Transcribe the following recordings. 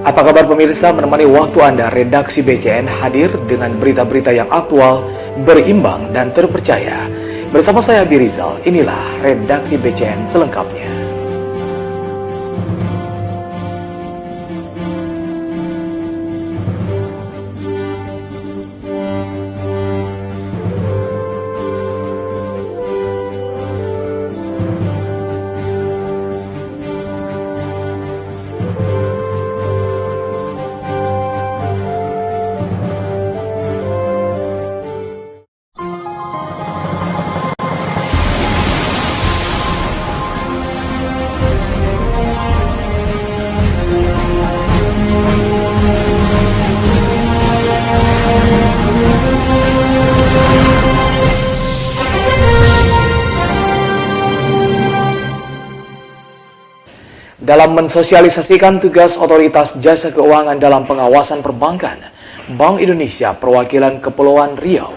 Apa kabar pemirsa, menemani waktu Anda, redaksi BCN hadir dengan berita-berita yang aktual, berimbang, dan terpercaya. Bersama saya Birizal, inilah redaksi BCN selengkapnya. Dalam mensosialisasikan tugas Otoritas Jasa Keuangan dalam pengawasan perbankan, Bank Indonesia Perwakilan Kepulauan Riau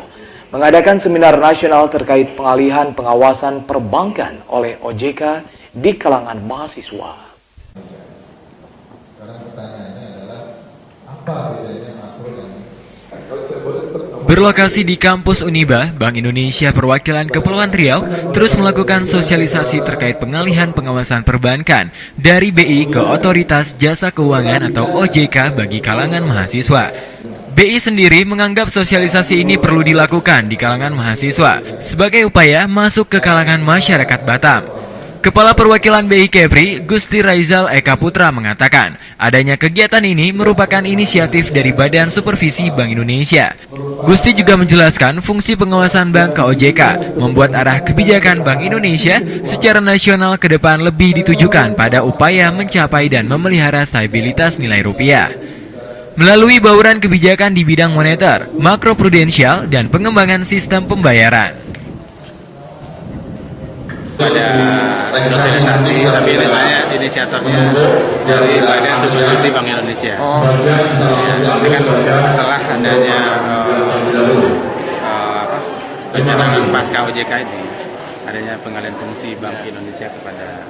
mengadakan seminar nasional terkait pengalihan pengawasan perbankan oleh OJK di kalangan mahasiswa. Karena pertanyaannya adalah apa bedanya makro dan Berlokasi di kampus Uniba, Bank Indonesia Perwakilan Kepulauan Riau terus melakukan sosialisasi terkait pengalihan pengawasan perbankan dari BI ke Otoritas Jasa Keuangan atau OJK bagi kalangan mahasiswa. BI sendiri menganggap sosialisasi ini perlu dilakukan di kalangan mahasiswa sebagai upaya masuk ke kalangan masyarakat Batam. Kepala Perwakilan BI Kepri, Gusti Raizal Eka Putra mengatakan, adanya kegiatan ini merupakan inisiatif dari Badan Supervisi Bank Indonesia. Gusti juga menjelaskan fungsi pengawasan bank ke OJK membuat arah kebijakan Bank Indonesia secara nasional ke depan lebih ditujukan pada upaya mencapai dan memelihara stabilitas nilai rupiah. Melalui bauran kebijakan di bidang moneter, makroprudensial, dan pengembangan sistem pembayaran. Ada sosialisasi, tapi ini sebenarnya inisiatornya dari Badan Supervisi Bank Indonesia. Ini kan setelah adanya pencanangan pasca OJK ini, adanya pengalihan fungsi Bank Indonesia kepada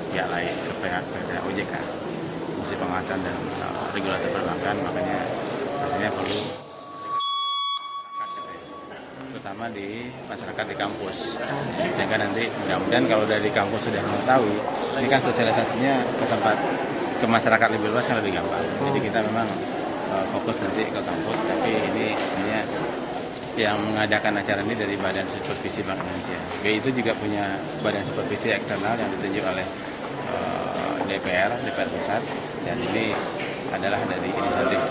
pihak lain, kepada OJK, fungsi pengawasan dan regulator perbankan, makanya rasanya perlu terutama di masyarakat di kampus, sehingga nanti mudah-mudahan kalau dari kampus sudah mengetahui, ini kan sosialisasinya ke tempat, ke masyarakat lebih luas kan lebih gampang. Jadi kita memang fokus nanti ke kampus, tapi ini sebenarnya yang mengadakan acara ini dari Badan Supervisi Bank Indonesia. BI itu juga punya Badan Supervisi eksternal yang ditunjuk oleh DPR Pusat, dan ini adalah dari inisiatif.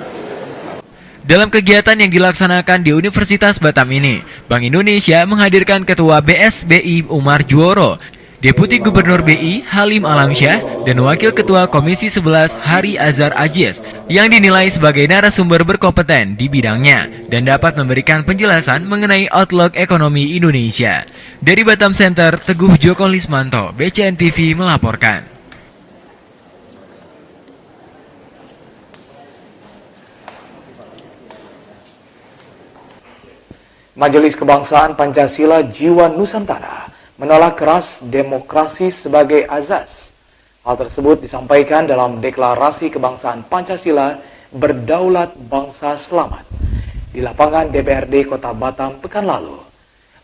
Dalam kegiatan yang dilaksanakan di Universitas Batam ini, Bank Indonesia menghadirkan Ketua BSBI Umar Juoro, Deputi Gubernur BI Halim Alamsyah, dan Wakil Ketua Komisi 11 Hari Azhar Ajiz yang dinilai sebagai narasumber berkompeten di bidangnya dan dapat memberikan penjelasan mengenai outlook ekonomi Indonesia. Dari Batam Center, Teguh Joko Lismanto, BCN TV melaporkan. Majelis Kebangsaan Pancasila Jiwa Nusantara menolak keras demokrasi sebagai azas. Hal tersebut disampaikan dalam Deklarasi Kebangsaan Pancasila Berdaulat Bangsa Selamat di lapangan DPRD Kota Batam pekan lalu.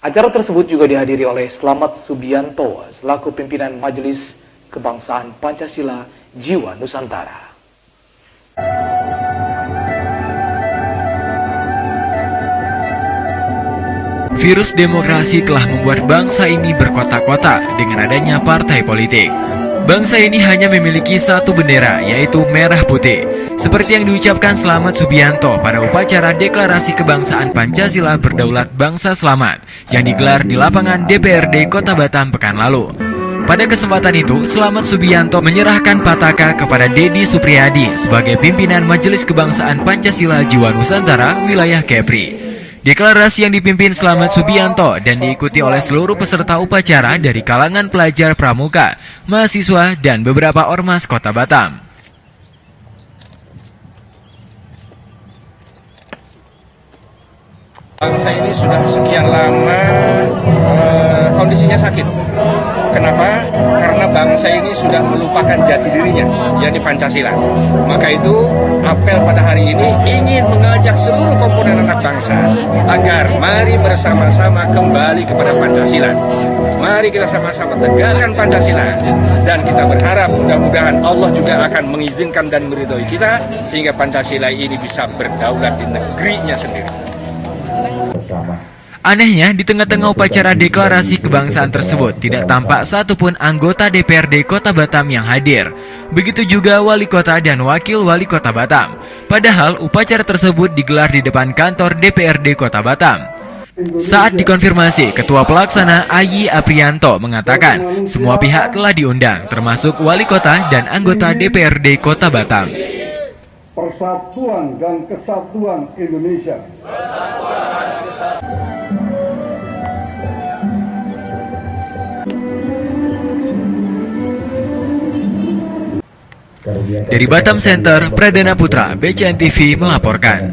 Acara tersebut juga dihadiri oleh Slamet Subianto selaku pimpinan Majelis Kebangsaan Pancasila Jiwa Nusantara. Virus demokrasi telah membuat bangsa ini berkotak-kotak dengan adanya partai politik. Bangsa ini hanya memiliki satu bendera, yaitu merah putih. Seperti yang diucapkan Slamet Subianto pada upacara Deklarasi Kebangsaan Pancasila Berdaulat Bangsa Selamat yang digelar di lapangan DPRD Kota Batam pekan lalu. Pada kesempatan itu, Slamet Subianto menyerahkan pataka kepada Dedi Supriyadi sebagai pimpinan Majelis Kebangsaan Pancasila Jiwa Nusantara wilayah Kepri. Deklarasi yang dipimpin Slamet Subianto dan diikuti oleh seluruh peserta upacara dari kalangan pelajar pramuka, mahasiswa, dan beberapa ormas Kota Batam. Bangsa ini sudah sekian lama kondisinya sakit. Kenapa? Karena bangsa ini sudah melupakan jati dirinya, yakni Pancasila. Maka itu apel pada hari ini ingin mengajak seluruh komponen anak bangsa agar mari bersama-sama kembali kepada Pancasila. Mari kita sama-sama tegakkan Pancasila, dan kita berharap mudah-mudahan Allah juga akan mengizinkan dan meridhoi kita sehingga Pancasila ini bisa berdaulat di negerinya sendiri. Anehnya, di tengah-tengah upacara deklarasi kebangsaan tersebut tidak tampak satupun anggota DPRD Kota Batam yang hadir. Begitu juga wali kota dan wakil wali kota Batam. Padahal upacara tersebut digelar di depan kantor DPRD Kota Batam. Saat dikonfirmasi, Ketua Pelaksana Ayi Aprianto mengatakan semua pihak telah diundang, termasuk wali kota dan anggota DPRD Kota Batam. Persatuan dan Kesatuan Indonesia. Dari Batam Center, Pradana Putra, BCN TV melaporkan.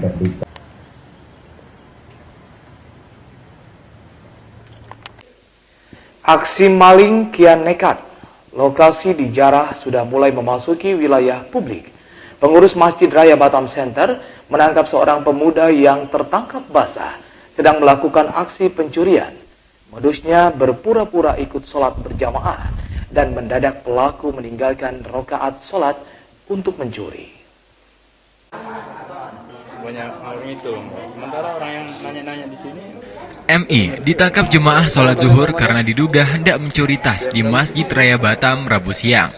Aksi maling kian nekat. Lokasi di Jarah sudah mulai memasuki wilayah publik. Pengurus Masjid Raya Batam Center menangkap seorang pemuda yang tertangkap basah sedang melakukan aksi pencurian. Modusnya berpura-pura ikut sholat berjamaah dan mendadak pelaku meninggalkan rakaat sholat untuk mencuri. Banyak itu, sementara orang yang nanya-nanya di sini. MI ditangkap jemaah sholat zuhur karena diduga hendak mencuri tas di Masjid Raya Batam Rabu siang.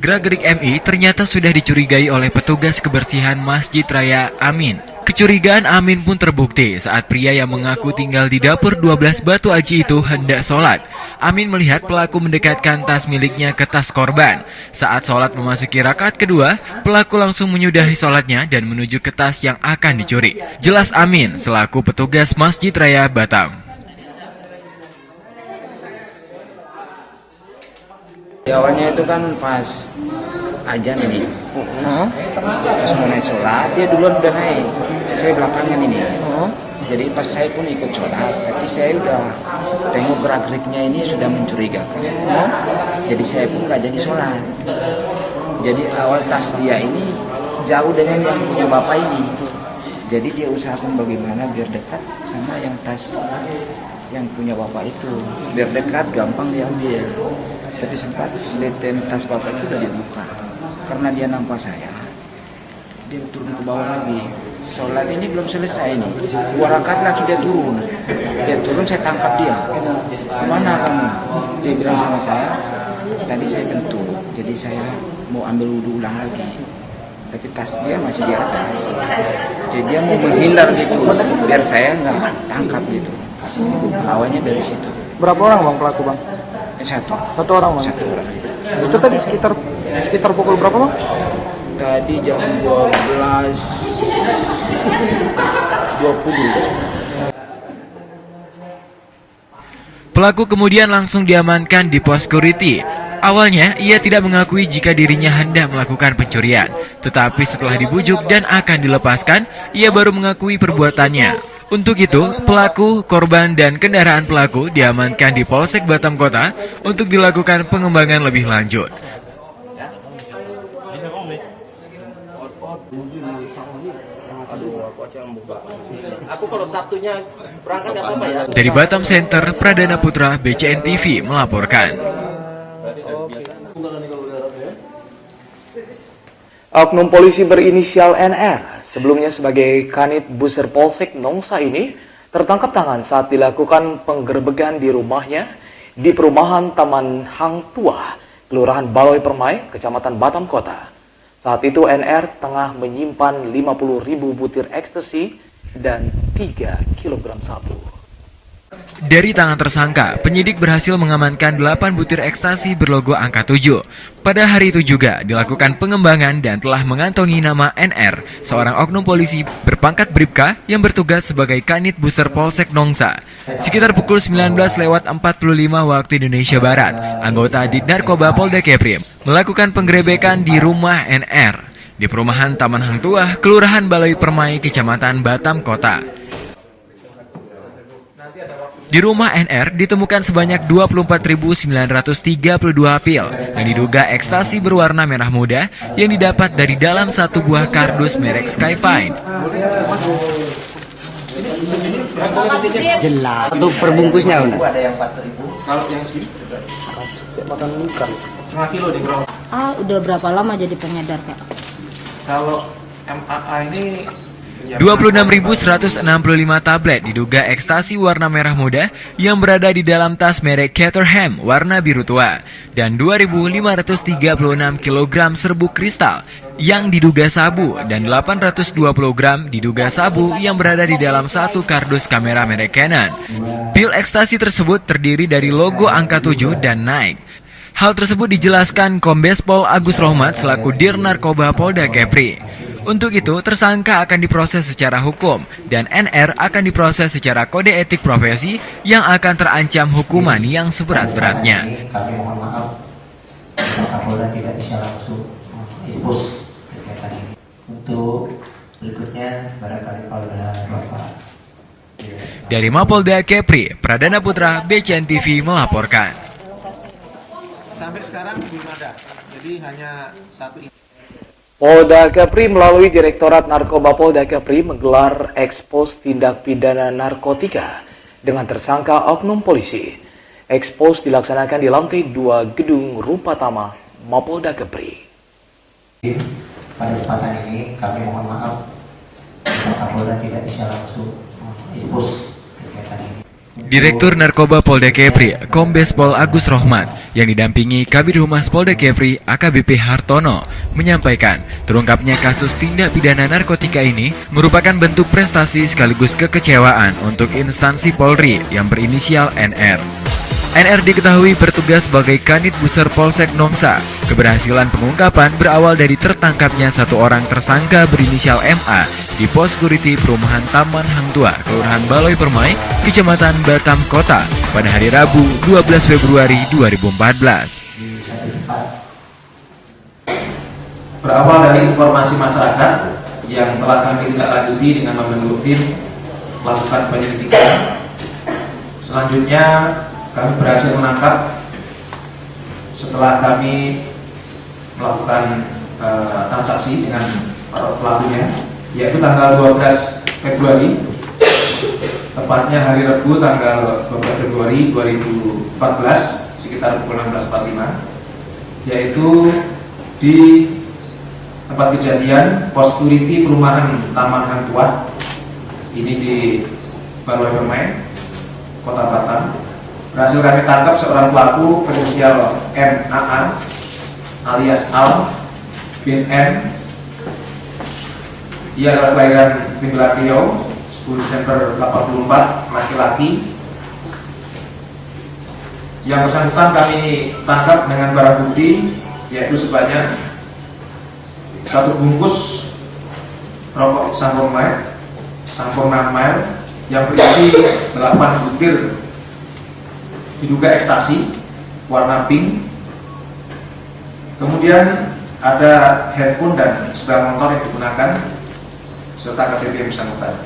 Gerak-gerik MI ternyata sudah dicurigai oleh petugas kebersihan Masjid Raya Amin. Kecurigaan Amin pun terbukti saat pria yang mengaku tinggal di dapur 12 Batu Aji itu hendak sholat. Amin melihat pelaku mendekatkan tas miliknya ke tas korban. Saat sholat memasuki rakaat kedua, pelaku langsung menyudahi sholatnya dan menuju ke tas yang akan dicuri. Jelas Amin selaku petugas Masjid Raya Batam. Awalnya itu kan pas ajan ini, pas mulai sholat dia duluan udah naik, saya belakangan ini. Jadi pas saya pun ikut sholat, tapi saya udah tengok gerak-geriknya ini sudah mencurigakan. Jadi saya pun gak jadi sholat. Jadi awal tas dia ini jauh dengan yang punya bapak ini. Jadi dia usahakan bagaimana biar dekat sama yang tas yang punya bapak itu, biar dekat gampang diambil. Tapi sempat seleten tas bapak itu udah dibuka. Karena dia nampak saya, dia turun ke bawah lagi. Sholat ini belum selesai nih. 2 rakaat langsung dia turun. Dia turun, saya tangkap dia. Kemana kamu? Dia bilang sama saya, tadi saya kentut, jadi saya mau ambil wudhu ulang lagi. Tapi tas dia masih di atas. Jadi dia mau menghindar gitu, biar saya nggak tangkap gitu. Awalnya dari situ. Berapa orang bang pelaku bang? Satu orang bang? Satu orang. Itu tadi sekitar pukul berapa bang? Tadi jam 12.20. Pelaku kemudian langsung diamankan di pos security. Awalnya, ia tidak mengakui jika dirinya hendak melakukan pencurian. Tetapi setelah dibujuk dan akan dilepaskan, ia baru mengakui perbuatannya. Untuk itu, pelaku, korban, dan kendaraan pelaku diamankan di Polsek Batam Kota untuk dilakukan pengembangan lebih lanjut. Aku kalau Sabtunya berangkat nggak apa-apa ya. Dari Batam Center, Pradana Putra, BCN TV melaporkan. Oknum polisi berinisial NR, sebelumnya sebagai Kanit Buser Polsek Nongsa ini, tertangkap tangan saat dilakukan penggerbegan di rumahnya di perumahan Taman Hang Tuah, Kelurahan Baloi Permai, Kecamatan Batam Kota. Saat itu NR tengah menyimpan 50.000 butir ekstasi dan 3 kg sabu. Dari tangan tersangka, penyidik berhasil mengamankan 8 butir ekstasi berlogo angka 7. Pada hari itu juga dilakukan pengembangan dan telah mengantongi nama NR, seorang oknum polisi berpangkat Bribka yang bertugas sebagai Kanit Buser Polsek Nongsa. Sekitar pukul 19.45 waktu Indonesia Barat, anggota Dit Narkoba Polda Keprim melakukan penggerebekan di rumah NR di perumahan Taman Hang Tuah, Kelurahan Baloi Permai, Kecamatan Batam Kota. Di rumah NR ditemukan sebanyak 24.932 pil yang diduga ekstasi berwarna merah muda yang didapat dari dalam satu buah kardus merek Skypine. Jelas. Untuk perbungkusnya, ada yang 4.000. Kalau yang segini? Setengah kilo di bro. Udah berapa lama jadi pengedar, Kak? Kalau MAA ini 26.165 tablet diduga ekstasi warna merah muda yang berada di dalam tas merek Caterham warna biru tua dan 2.536 kg serbuk kristal yang diduga sabu dan 820 gram diduga sabu yang berada di dalam satu kardus kamera merek Canon. Pil ekstasi tersebut terdiri dari logo angka 7 dan Nike. Hal tersebut dijelaskan Kombes Pol Agus Rohmat selaku Dir Narkoba Polda Kepri. Untuk itu, tersangka akan diproses secara hukum dan NR akan diproses secara kode etik profesi yang akan terancam hukuman yang seberat-beratnya. Kami mohon maaf, Kapolda tidak bisa langsung expose kegiatan ini. Untuk berikutnya, barangkali kalau ada Bapak. Dari Mapolda Kepri, Pradana Putra, BCN TV melaporkan. sampai sekarang belum ada. Jadi hanya satu. Polda Kepri melalui Direktorat Narkoba Polda Kepri menggelar ekspos tindak pidana narkotika dengan tersangka oknum polisi. Ekspos dilaksanakan di lantai 2 gedung Rupatama Mapolda Kepri. Pada kesempatan ini kami mohon maaf, Kapolda tidak bisa langsung ekspos kegiatan ini. Direktur Narkoba Polda Kepri, Kombes Pol Agus Rohmat, yang didampingi Kabid Humas Polda Kepri, AKBP Hartono, menyampaikan terungkapnya kasus tindak pidana narkotika ini merupakan bentuk prestasi sekaligus kekecewaan untuk instansi Polri yang berinisial NR. NR diketahui bertugas sebagai Kanit Buser Polsek Nongsa. Keberhasilan pengungkapan berawal dari tertangkapnya satu orang tersangka berinisial MA di pos security perumahan Taman Hang Tua, Kelurahan Baloi Permai, Kecamatan Batam Kota pada hari Rabu 12 Februari 2014. Berawal dari informasi masyarakat yang telah kami tindaklanjuti dengan membentuk tim melakukan penyelidikan. Selanjutnya kami berhasil menangkap setelah kami melakukan transaksi dengan pelakunya, yaitu tanggal 12 Februari, tepatnya hari Rabu tanggal 12 Februari 2014 sekitar pukul 16.45, yaitu di tempat kejadian pos security perumahan Taman Hang Tua, ini di Baloi Permai, Kota Batam. Berhasil kami tangkap seorang pelaku berinisial MAA alias Al bin M. Ia adalah kelahiran Timbilan Riau 10 Desember 84, laki-laki. Yang bersangkutan kami tangkap dengan barang bukti yaitu sebanyak 1 bungkus rokok Sampurna Mile yang berisi 8 butir diduga ekstasi warna pink. Kemudian ada handphone dan sepeda motor yang digunakan serta KTP yang bersangkutan.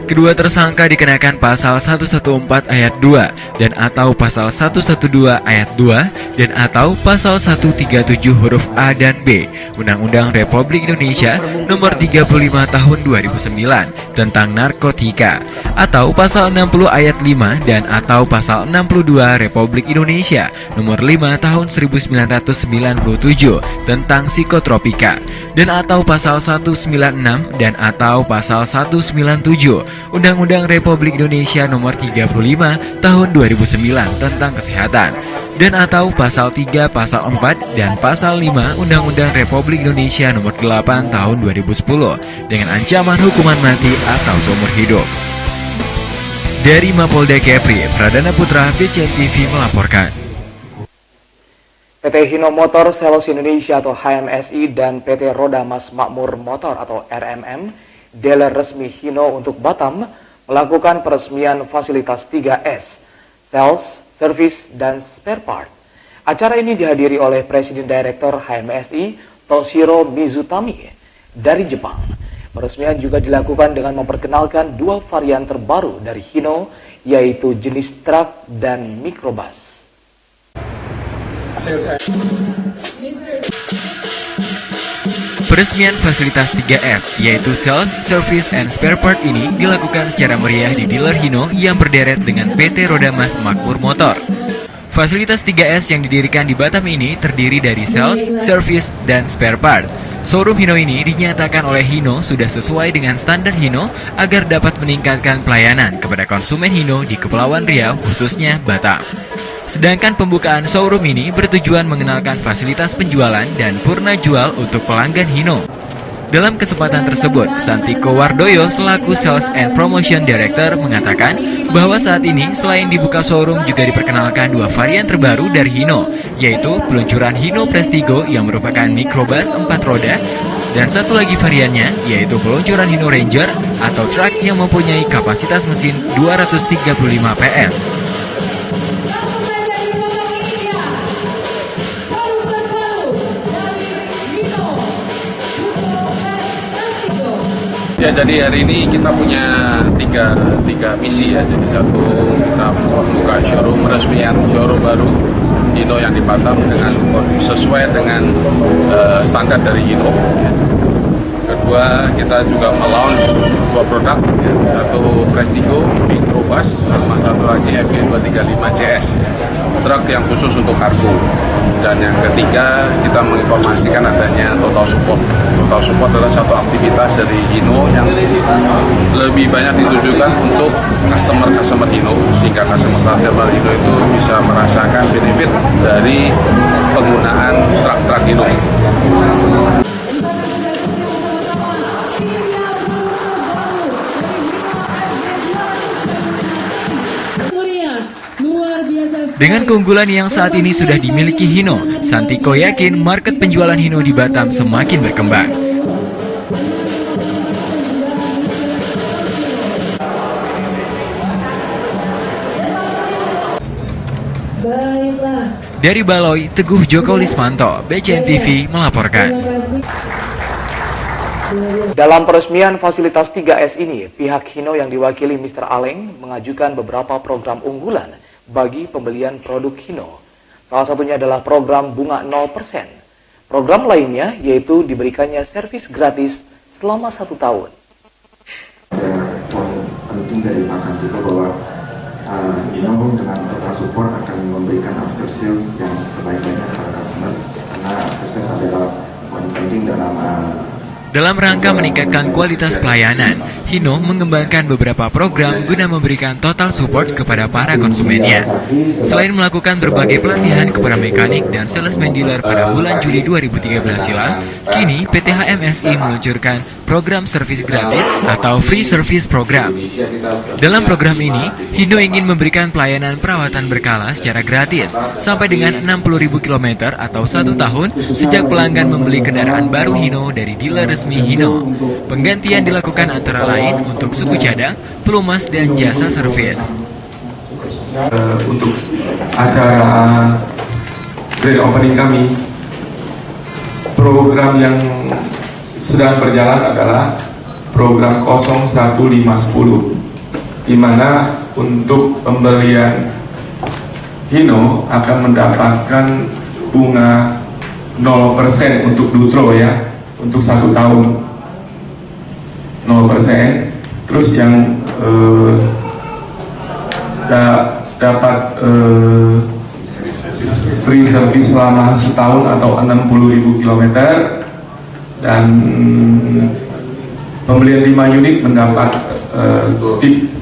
Kedua tersangka dikenakan pasal 114 ayat 2 dan atau pasal 112 ayat 2 dan atau pasal 137 huruf A dan B Undang-Undang Republik Indonesia Nomor 35 Tahun 2009 tentang narkotika, atau pasal 60 ayat 5 dan atau pasal 62 Republik Indonesia Nomor 5 Tahun 1997 tentang psikotropika, dan atau pasal 196 dan atau pasal 197 Undang-Undang Republik Indonesia Nomor 35 Tahun 2009 tentang kesehatan, dan atau pasal 3, pasal 4 dan pasal 5 Undang-Undang Republik Indonesia Nomor 8 Tahun 2010 dengan ancaman hukuman mati atau seumur hidup. Dari Mapolda Kepri, Pradana Putra, BCN TV melaporkan. PT Hino Motor Sales Indonesia atau HMSI dan PT Roda Mas Makmur Motor atau RMM, dealer resmi Hino untuk Batam, melakukan peresmian fasilitas 3S, Sales, Service, dan Spare Part. Acara ini dihadiri oleh Presiden Direktur HMSI, Toshiro Mizutami, dari Jepang. Peresmian juga dilakukan dengan memperkenalkan dua varian terbaru dari Hino, yaitu jenis truk dan mikrobus. Peresmian fasilitas 3S, yaitu Sales, Service, and Spare Part ini dilakukan secara meriah di dealer Hino yang berderet dengan PT Rodamas Makmur Motor. Fasilitas 3S yang didirikan di Batam ini terdiri dari Sales, Service, dan Spare Part. Showroom Hino ini dinyatakan oleh Hino sudah sesuai dengan standar Hino agar dapat meningkatkan pelayanan kepada konsumen Hino di Kepulauan Riau, khususnya Batam. Sedangkan pembukaan showroom ini bertujuan mengenalkan fasilitas penjualan dan purna jual untuk pelanggan Hino. Dalam kesempatan tersebut, Santiko Wardoyo selaku Sales and Promotion Director mengatakan bahwa saat ini selain dibuka showroom juga diperkenalkan dua varian terbaru dari Hino, yaitu peluncuran Hino Prestigo yang merupakan mikrobus 4 roda, dan satu lagi variannya yaitu peluncuran Hino Ranger atau truk yang mempunyai kapasitas mesin 235 PS. Ya, jadi hari ini kita punya tiga misi ya. Jadi satu, kita membuka showroom, peresmian showroom baru Hino yang di Batam dengan sesuai dengan standar dari Hino. Ya. Kedua, kita juga melaunch dua produk, ya. Satu Prestigo mikrobus sama satu lagi FG235 CS, ya. Truk yang khusus untuk kargo. Dan yang ketiga, kita menginformasikan adanya Total Support. Total Support adalah satu aktivitas dari Hino yang lebih banyak ditujukan untuk customer Hino, sehingga customer Hino itu bisa merasakan benefit dari penggunaan truk Hino. Dengan keunggulan yang saat ini sudah dimiliki Hino, Santiko yakin market penjualan Hino di Batam semakin berkembang. Dari Baloi, Teguh Joko Lismanto, BCN TV melaporkan. Dalam peresmian fasilitas 3S ini, pihak Hino yang diwakili Mr. Aleng mengajukan beberapa program unggulan bagi pembelian produk Hino. Salah satunya adalah program bunga 0%. Program lainnya yaitu diberikannya servis gratis selama 1 tahun. Poin penting dari Pak Santiko bahwa Hino dengan Total Support akan memberikan after sales yang sebaik-baiknya kepada customer, karena after sales adalah poin penting dalam rangka meningkatkan kualitas pelayanan, Hino mengembangkan beberapa program guna memberikan total support kepada para konsumennya. Selain melakukan berbagai pelatihan kepada mekanik dan salesman dealer pada bulan Juli 2013 silam, kini PT HMSI meluncurkan program servis gratis atau free service program. Dalam program ini, Hino ingin memberikan pelayanan perawatan berkala secara gratis sampai dengan 60.000 km atau 1 tahun sejak pelanggan membeli kendaraan baru Hino dari dealer resmi Hino. Penggantian dilakukan antara lain untuk suku cadang, pelumas, dan jasa servis. Untuk acara grand opening kami, program yang sedang berjalan adalah program 01510, di mana untuk pembelian Hino akan mendapatkan bunga 0% untuk Dutro ya, untuk 1 tahun 0%. Terus yang dapat free service selama setahun atau 60.000 km, dan pembelian 5 unit mendapat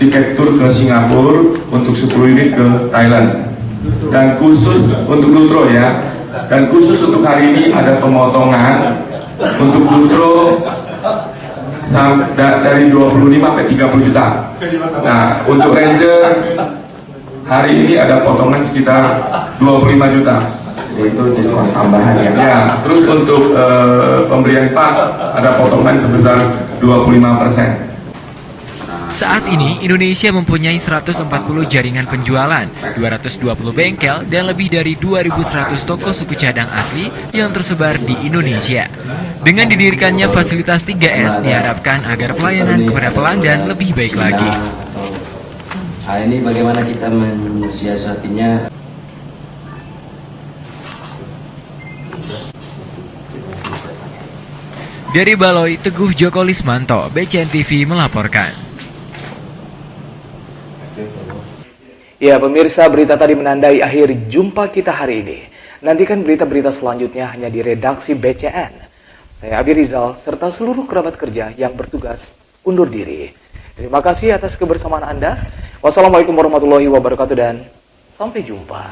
tiket tur ke Singapura untuk 10 unit ke Thailand. Dan khusus untuk Dutro ya, dan khusus untuk hari ini ada pemotongan untuk Dutro dari 25 sampai 30 juta. Nah, untuk Ranger hari ini ada potongan sekitar 25 juta. Itu diskon tambahan ya. Ya, terus untuk pembelian part ada potongan sebesar 25%. Saat ini, Indonesia mempunyai 140 jaringan penjualan, 220 bengkel, dan lebih dari 2.100 toko suku cadang asli yang tersebar di Indonesia. Dengan didirikannya fasilitas 3S, diharapkan agar pelayanan kepada pelanggan lebih baik lagi. Nah, ini bagaimana kita mensiasatinya. Dari Baloi, Teguh Joko Lismanto, BCN TV melaporkan. Ya pemirsa, berita tadi menandai akhir jumpa kita hari ini. Nantikan berita-berita selanjutnya hanya di redaksi BCN. Saya Abi Rizal serta seluruh kerabat kerja yang bertugas undur diri. Terima kasih atas kebersamaan Anda. Wassalamualaikum warahmatullahi wabarakatuh dan sampai jumpa.